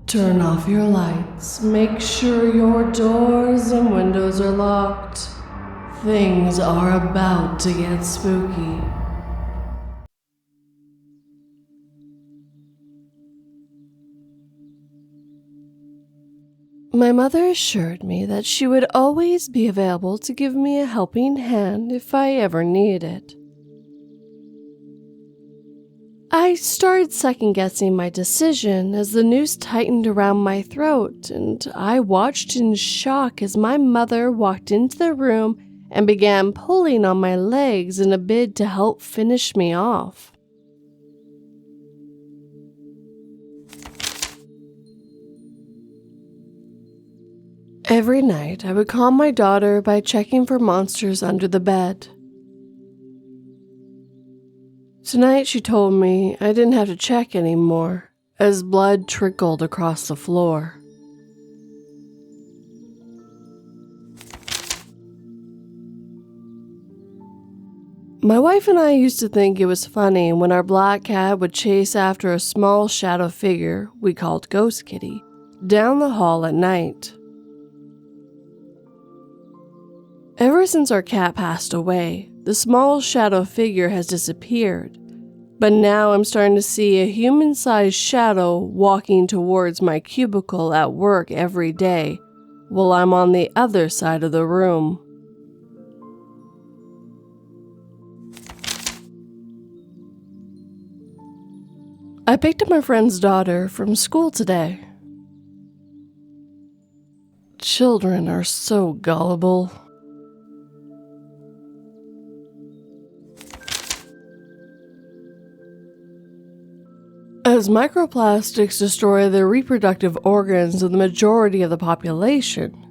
Turn off your lights. Make sure your doors and windows are locked. Things are about to get spooky. My mother assured me that she would always be available to give me a helping hand if I ever needed it. I started second-guessing my decision as the noose tightened around my throat, and I watched in shock as my mother walked into the room and began pulling on my legs in a bid to help finish me off. Every night, I would calm my daughter by checking for monsters under the bed. Tonight, she told me I didn't have to check anymore, as blood trickled across the floor. My wife and I used to think it was funny when our black cat would chase after a small shadow figure we called Ghost Kitty down the hall at night. Ever since our cat passed away, the small shadow figure has disappeared, but now I'm starting to see a human-sized shadow walking towards my cubicle at work every day while I'm on the other side of the room. I picked up my friend's daughter from school today. Children are so gullible. As microplastics destroy the reproductive organs of the majority of the population,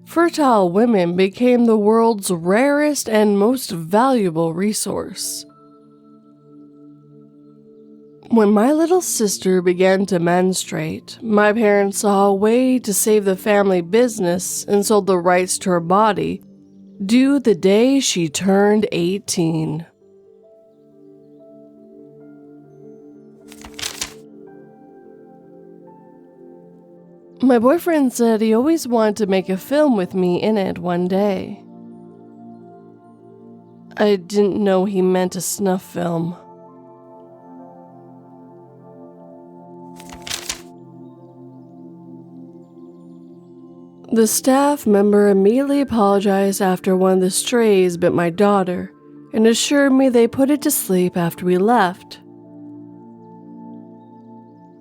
fertile women became the world's rarest and most valuable resource. When my little sister began to menstruate, my parents saw a way to save the family business and sold the rights to her body due the day she turned 18. My boyfriend said he always wanted to make a film with me in it one day. I didn't know he meant a snuff film. The staff member immediately apologized after one of the strays bit my daughter and assured me they put it to sleep after we left.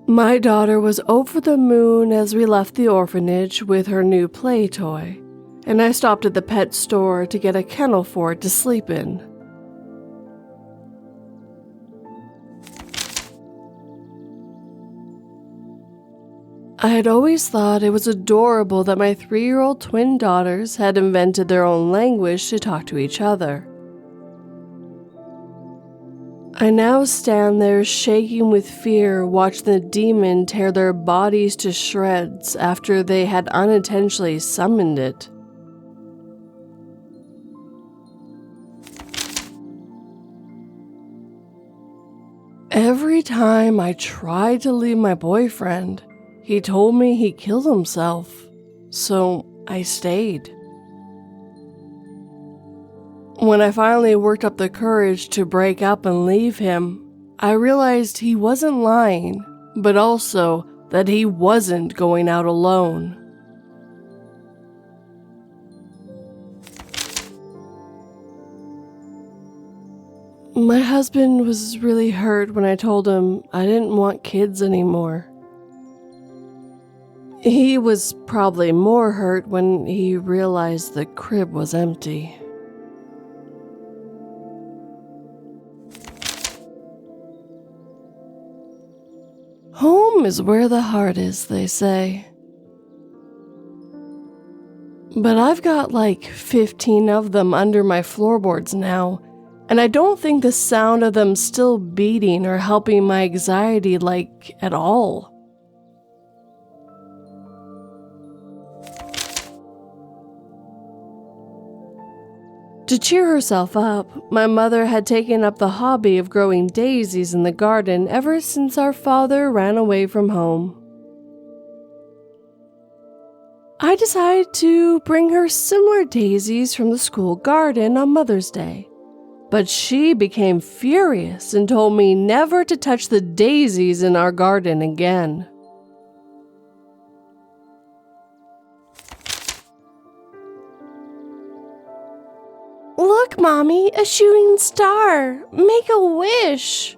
My daughter was over the moon as we left the orphanage with her new play toy, and I stopped at the pet store to get a kennel for it to sleep in. I had always thought it was adorable that my 3-year-old twin daughters had invented their own language to talk to each other. I now stand there shaking with fear, watching the demon tear their bodies to shreds after they had unintentionally summoned it. Every time I tried to leave my boyfriend, he told me he killed himself, so I stayed. When I finally worked up the courage to break up and leave him, I realized he wasn't lying, but also that he wasn't going out alone. My husband was really hurt when I told him I didn't want kids anymore. He was probably more hurt when he realized the crib was empty. Home is where the heart is, they say. But I've got like 15 of them under my floorboards now, and I don't think the sound of them still beating or helping my anxiety at all. To cheer herself up, my mother had taken up the hobby of growing daisies in the garden ever since our father ran away from home. I decided to bring her similar daisies from the school garden on Mother's Day. But she became furious and told me never to touch the daisies in our garden again. "Look, Mommy, a shooting star! Make a wish!"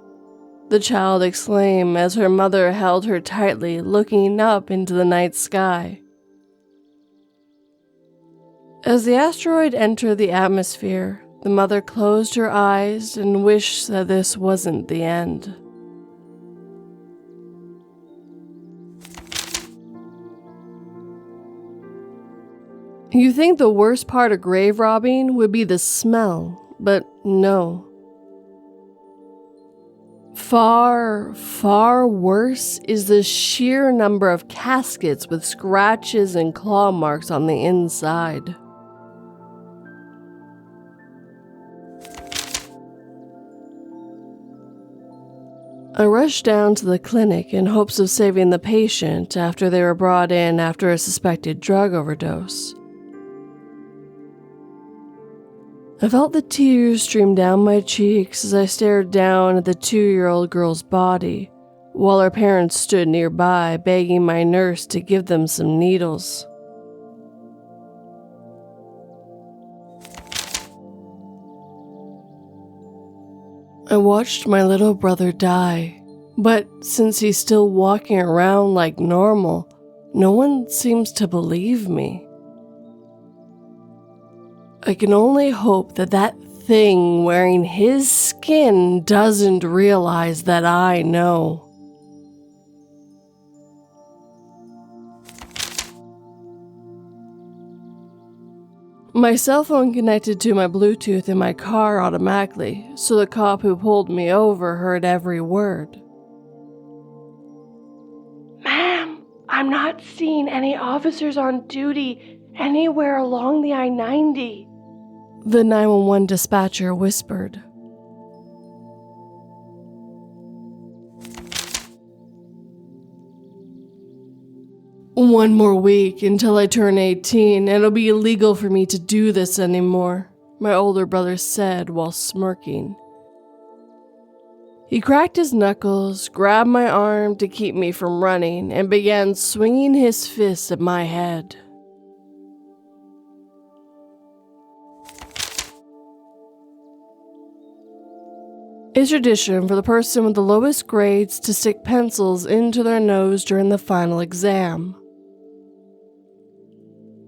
the child exclaimed as her mother held her tightly, looking up into the night sky. As the asteroid entered the atmosphere, the mother closed her eyes and wished that this wasn't the end. You think the worst part of grave robbing would be the smell, but no. Far, far worse is the sheer number of caskets with scratches and claw marks on the inside. I rushed down to the clinic in hopes of saving the patient after they were brought in after a suspected drug overdose. I felt the tears stream down my cheeks as I stared down at the 2-year-old girl's body, while her parents stood nearby begging my nurse to give them some needles. I watched my little brother die, but since he's still walking around like normal, no one seems to believe me. I can only hope that that thing wearing his skin doesn't realize that I know. My cell phone connected to my Bluetooth in my car automatically, so the cop who pulled me over heard every word. "Ma'am, I'm not seeing any officers on duty anywhere along the I-90. The 911 dispatcher whispered. "One more week until I turn 18, and it'll be illegal for me to do this anymore," my older brother said while smirking. He cracked his knuckles, grabbed my arm to keep me from running, and began swinging his fists at my head. It's tradition for the person with the lowest grades to stick pencils into their nose during the final exam.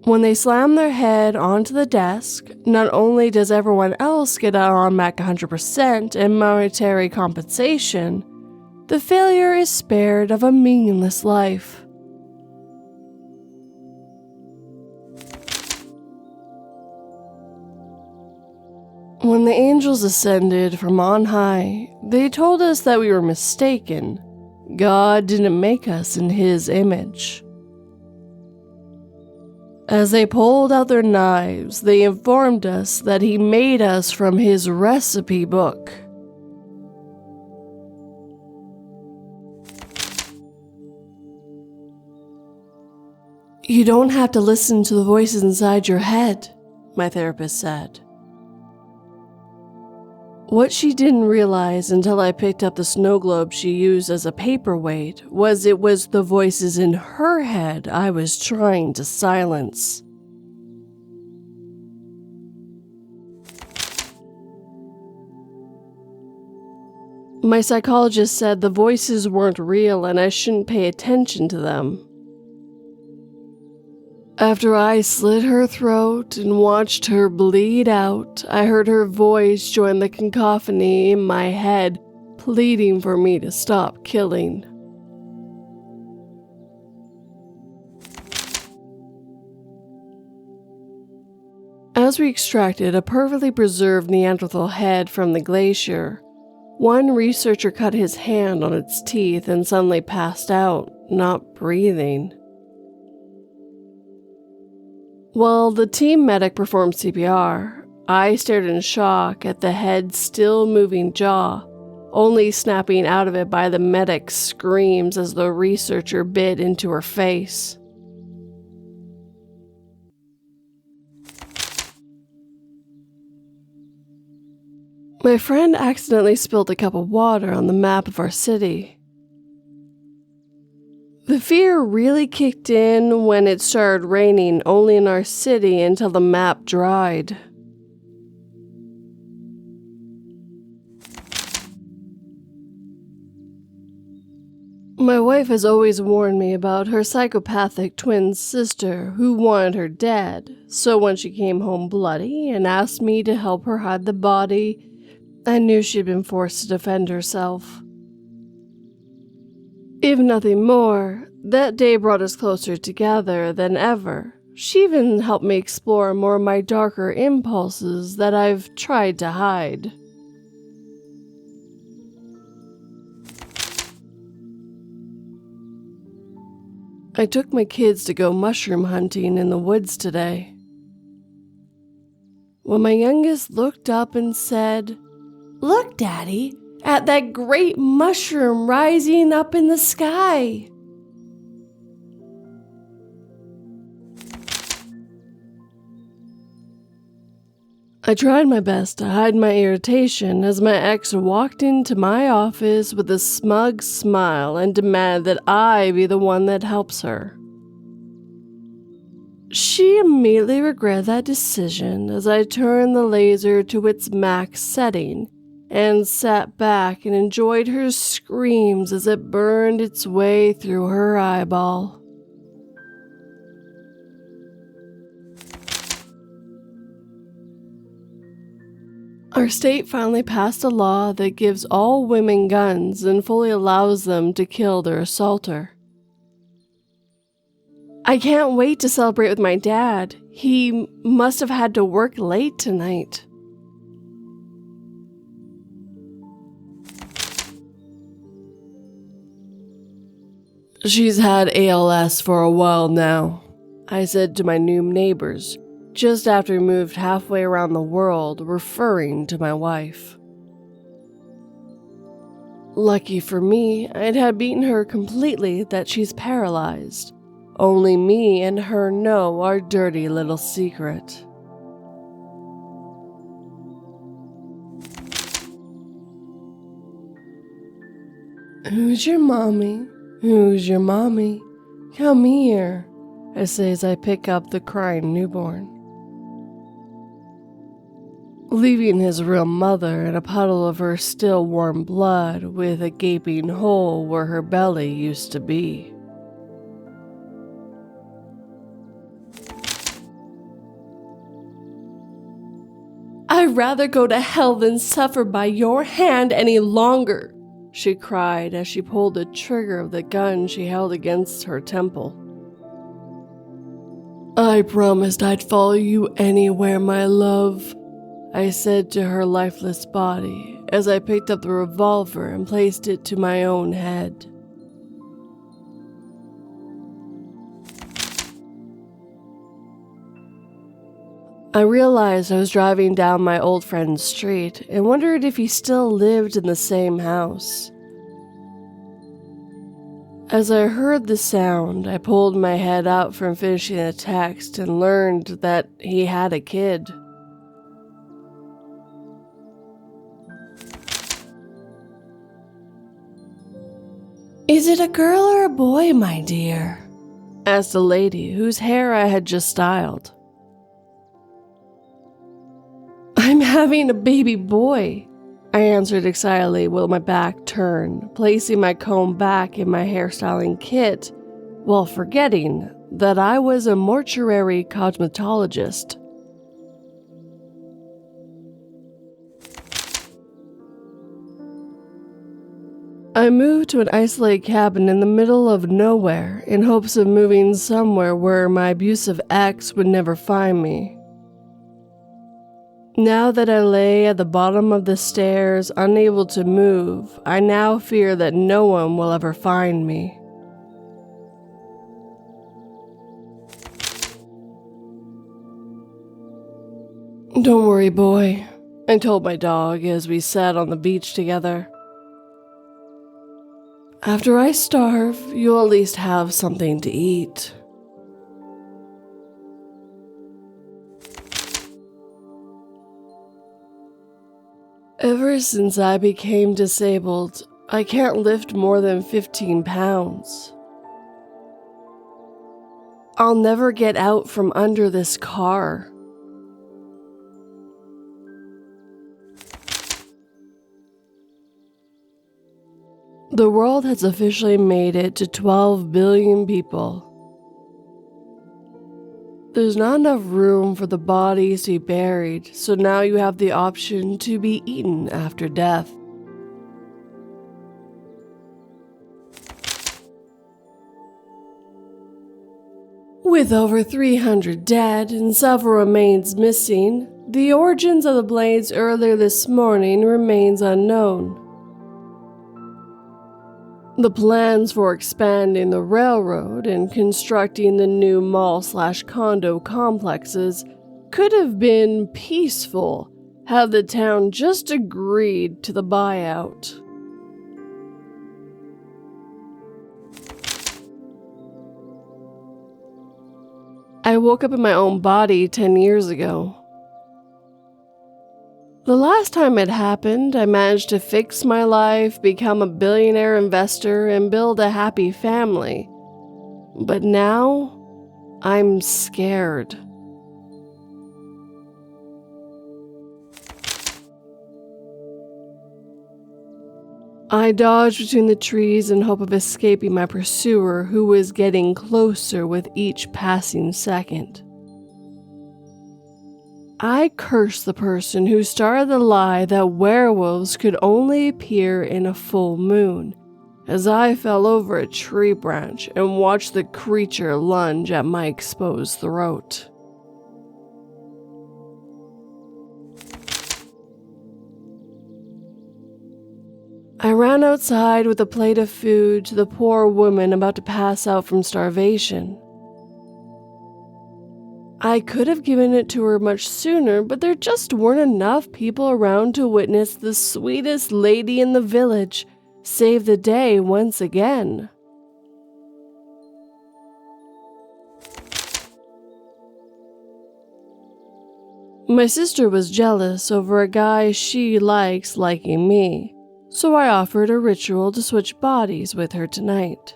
When they slam their head onto the desk, not only does everyone else get an automatic 100% and monetary compensation, the failure is spared of a meaningless life. When the angels ascended from on high, they told us that we were mistaken. God didn't make us in His image. As they pulled out their knives, they informed us that He made us from His recipe book. "You don't have to listen to the voices inside your head," my therapist said. What she didn't realize until I picked up the snow globe she used as a paperweight was it was the voices in her head I was trying to silence. My psychologist said the voices weren't real and I shouldn't pay attention to them. After I slit her throat and watched her bleed out, I heard her voice join the cacophony in my head, pleading for me to stop killing. As we extracted a perfectly preserved Neanderthal head from the glacier, one researcher cut his hand on its teeth and suddenly passed out, not breathing. While the team medic performed CPR, I stared in shock at the head's still moving jaw, only snapping out of it by the medic's screams as the researcher bit into her face. My friend accidentally spilled a cup of water on the map of our city. The fear really kicked in when it started raining only in our city until the map dried. My wife has always warned me about her psychopathic twin sister who wanted her dead, so when she came home bloody and asked me to help her hide the body, I knew she'd been forced to defend herself. If nothing more, that day brought us closer together than ever. She even helped me explore more of my darker impulses that I've tried to hide. I took my kids to go mushroom hunting in the woods today. When my youngest looked up and said, "Look, Daddy, at that great mushroom rising up in the sky." I tried my best to hide my irritation as my ex walked into my office with a smug smile and demanded that I be the one that helps her. She immediately regretted that decision as I turned the laser to its max setting and sat back and enjoyed her screams as it burned its way through her eyeball. Our state finally passed a law that gives all women guns and fully allows them to kill their assaulter. I can't wait to celebrate with my dad. He must have had to work late tonight. "She's had ALS for a while now," I said to my new neighbors, just after we moved halfway around the world, referring to my wife. Lucky for me, it had beaten her completely that she's paralyzed. Only me and her know our dirty little secret. "Who's your mommy? Who's your mommy? Come here," I say as I pick up the crying newborn. Leaving his real mother in a puddle of her still warm blood with a gaping hole where her belly used to be. "I'd rather go to hell than suffer by your hand any longer," she cried as she pulled the trigger of the gun she held against her temple. "I promised I'd follow you anywhere, my love," I said to her lifeless body as I picked up the revolver and placed it to my own head. I realized I was driving down my old friend's street and wondered if he still lived in the same house. As I heard the sound, I pulled my head out from finishing a text and learned that he had a kid. "Is it a girl or a boy, my dear?" asked a lady whose hair I had just styled. "I'm having a baby boy," I answered excitedly with my back turned, placing my comb back in my hairstyling kit while forgetting that I was a mortuary cosmetologist. I moved to an isolated cabin in the middle of nowhere in hopes of moving somewhere where my abusive ex would never find me. Now that I lay at the bottom of the stairs, unable to move, I now fear that no one will ever find me. "Don't worry, boy," I told my dog as we sat on the beach together. "After I starve, you'll at least have something to eat." Ever since I became disabled, I can't lift more than 15 pounds. I'll never get out from under this car. The world has officially made it to 12 billion people. There's not enough room for the bodies to be buried, so now you have the option to be eaten after death. With over 300 dead and several remains missing, the origins of the blades earlier this morning remains unknown. The plans for expanding the railroad and constructing the new mall/condo complexes could have been peaceful had the town just agreed to the buyout. I woke up in my own body 10 years ago. The last time it happened, I managed to fix my life, become a billionaire investor, and build a happy family. But now, I'm scared. I dodged between the trees in hope of escaping my pursuer, who was getting closer with each passing second. I cursed the person who started the lie that werewolves could only appear in a full moon, as I fell over a tree branch and watched the creature lunge at my exposed throat. I ran outside with a plate of food to the poor woman about to pass out from starvation. I could have given it to her much sooner, but there just weren't enough people around to witness the sweetest lady in the village save the day once again. My sister was jealous over a guy she likes liking me, so I offered a ritual to switch bodies with her tonight.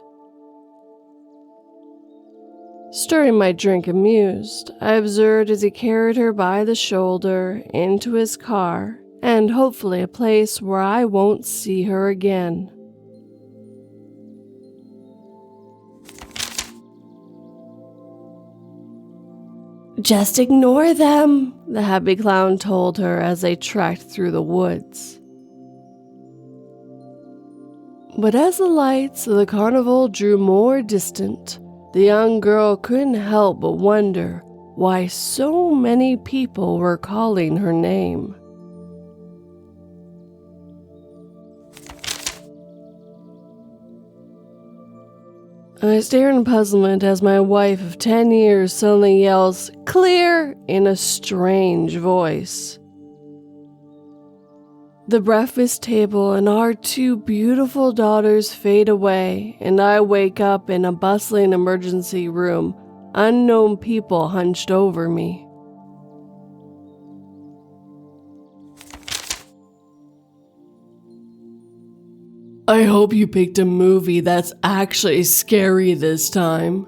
Stirring my drink amused, I observed as he carried her by the shoulder into his car and hopefully a place where I won't see her again. "Just ignore them," the happy clown told her as they trekked through the woods. But as the lights of the carnival drew more distant, the young girl couldn't help but wonder why so many people were calling her name. I stare in puzzlement as my wife of 10 years suddenly yells, "Clear!" in a strange voice. The breakfast table and our two beautiful daughters fade away, and I wake up in a bustling emergency room, unknown people hunched over me. "I hope you picked a movie that's actually scary this time,"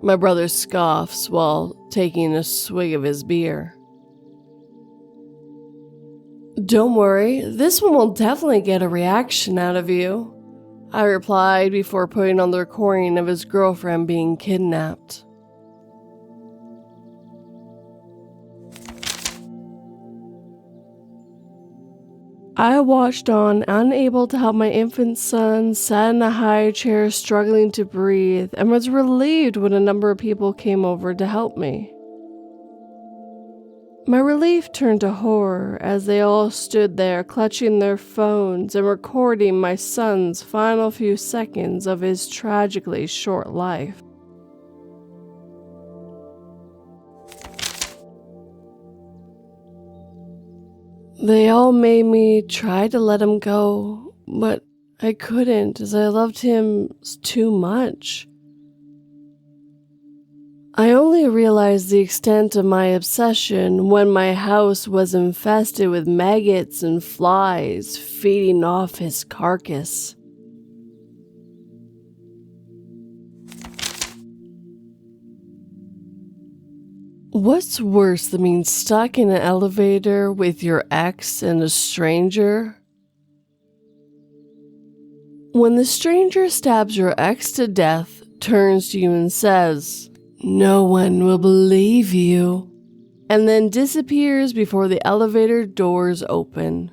my brother scoffs while taking a swig of his beer. "Don't worry, this one will definitely get a reaction out of you," I replied before putting on the recording of his girlfriend being kidnapped. I watched on, unable to help my infant son, sat in a high chair struggling to breathe, and was relieved when a number of people came over to help me. My relief turned to horror as they all stood there clutching their phones and recording my son's final few seconds of his tragically short life. They all made me try to let him go, but I couldn't as I loved him too much. I only realized the extent of my obsession when my house was infested with maggots and flies feeding off his carcass. What's worse than being stuck in an elevator with your ex and a stranger? When the stranger stabs your ex to death, turns to you and says, "No one will believe you," and then disappears before the elevator doors open.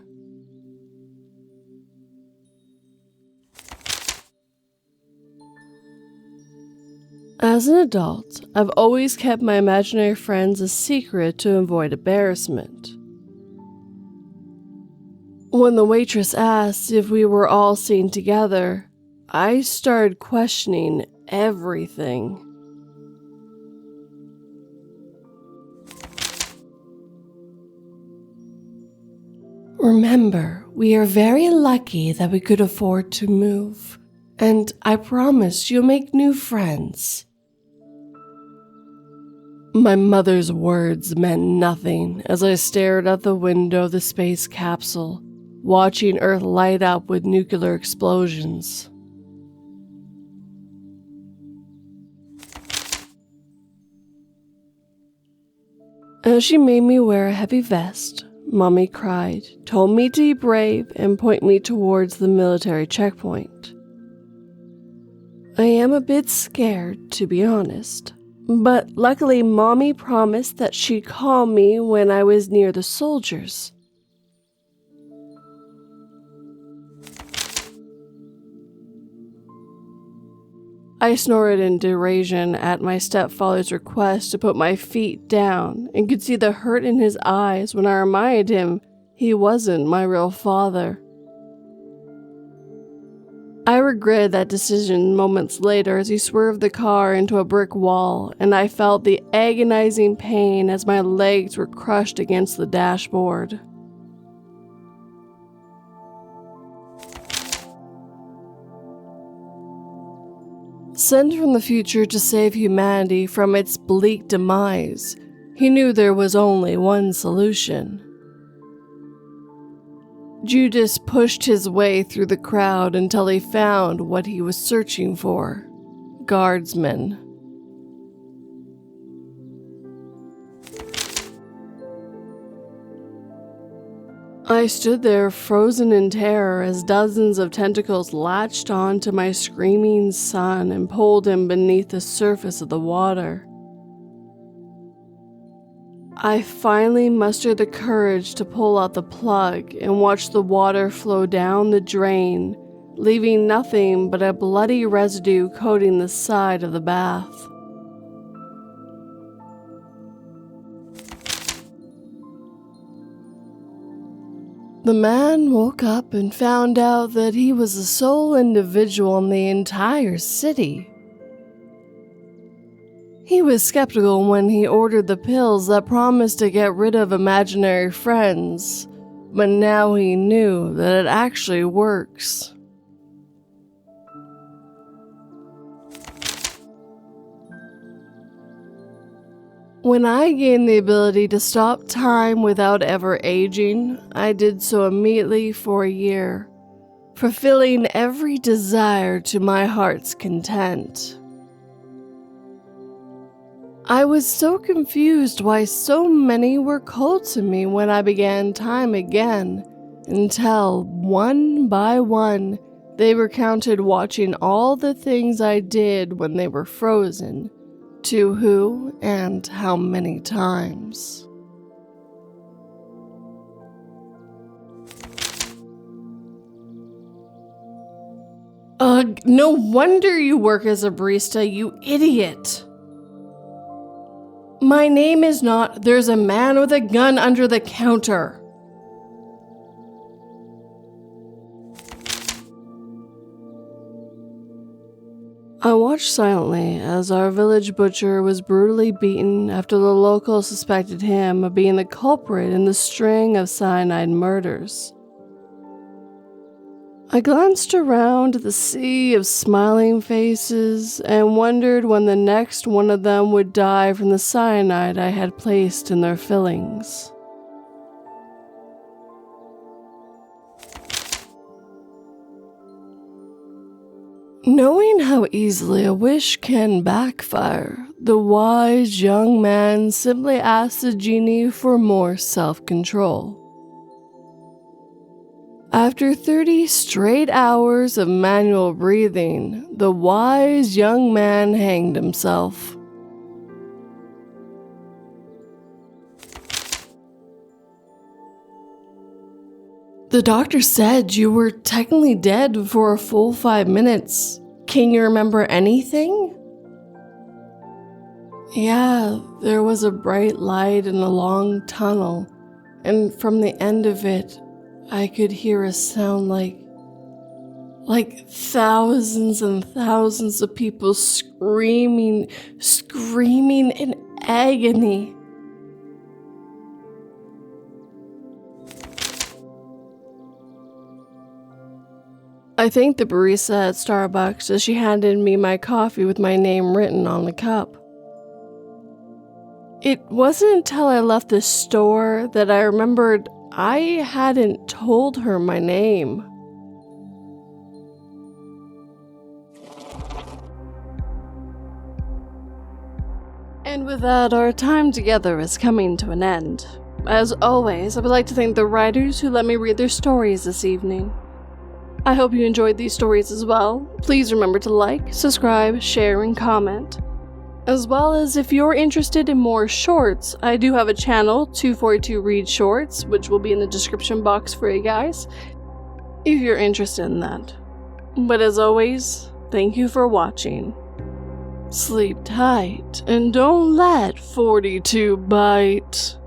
As an adult, I've always kept my imaginary friends a secret to avoid embarrassment. When the waitress asked if we were all seen together, I started questioning everything. Remember, we are very lucky that we could afford to move, and I promise you'll make new friends. My mother's words meant nothing as I stared out the window of the space capsule, watching Earth light up with nuclear explosions. As she made me wear a heavy vest, Mommy cried, told me to be brave, and point me towards the military checkpoint. I am a bit scared, to be honest. But luckily, Mommy promised that she'd call me when I was near the soldiers. I snorted in derision at my stepfather's request to put my feet down and could see the hurt in his eyes when I reminded him he wasn't my real father. I regretted that decision moments later as he swerved the car into a brick wall, and I felt the agonizing pain as my legs were crushed against the dashboard. Sent from the future to save humanity from its bleak demise, he knew there was only one solution. Judas pushed his way through the crowd until he found what he was searching for: guardsmen. I stood there frozen in terror as dozens of tentacles latched onto my screaming son and pulled him beneath the surface of the water. I finally mustered the courage to pull out the plug and watch the water flow down the drain, leaving nothing but a bloody residue coating the side of the bath. The man woke up and found out that he was the sole individual in the entire city. He was skeptical when he ordered the pills that promised to get rid of imaginary friends, but now he knew that it actually works. When I gained the ability to stop time without ever aging, I did so immediately for a year, fulfilling every desire to my heart's content. I was so confused why so many were cold to me when I began time again, until, one by one, they recounted watching all the things I did when they were frozen, to who and how many times. Ugh, no wonder you work as a barista, you idiot! My name is not "There's a man with a gun under the counter." I watched silently as our village butcher was brutally beaten after the locals suspected him of being the culprit in the string of cyanide murders. I glanced around the sea of smiling faces and wondered when the next one of them would die from the cyanide I had placed in their fillings. Knowing how easily a wish can backfire, the wise young man simply asked the genie for more self-control. After 30 straight hours of manual breathing, the wise young man hanged himself. The doctor said you were technically dead for a full 5 minutes. Can you remember anything? Yeah, there was a bright light in a long tunnel, and from the end of it, I could hear a sound like thousands and thousands of people screaming in agony. I thanked the barista at Starbucks as she handed me my coffee with my name written on the cup. It wasn't until I left the store that I remembered I hadn't told her my name. And with that, our time together is coming to an end. As always, I would like to thank the writers who let me read their stories this evening. I hope you enjoyed these stories as well. Please remember to like, subscribe, share, and comment. As well as if you're interested in more shorts, I do have a channel, 242 Read Shorts, which will be in the description box for you guys, if you're interested in that. But as always, thank you for watching. Sleep tight, and don't let 42 bite.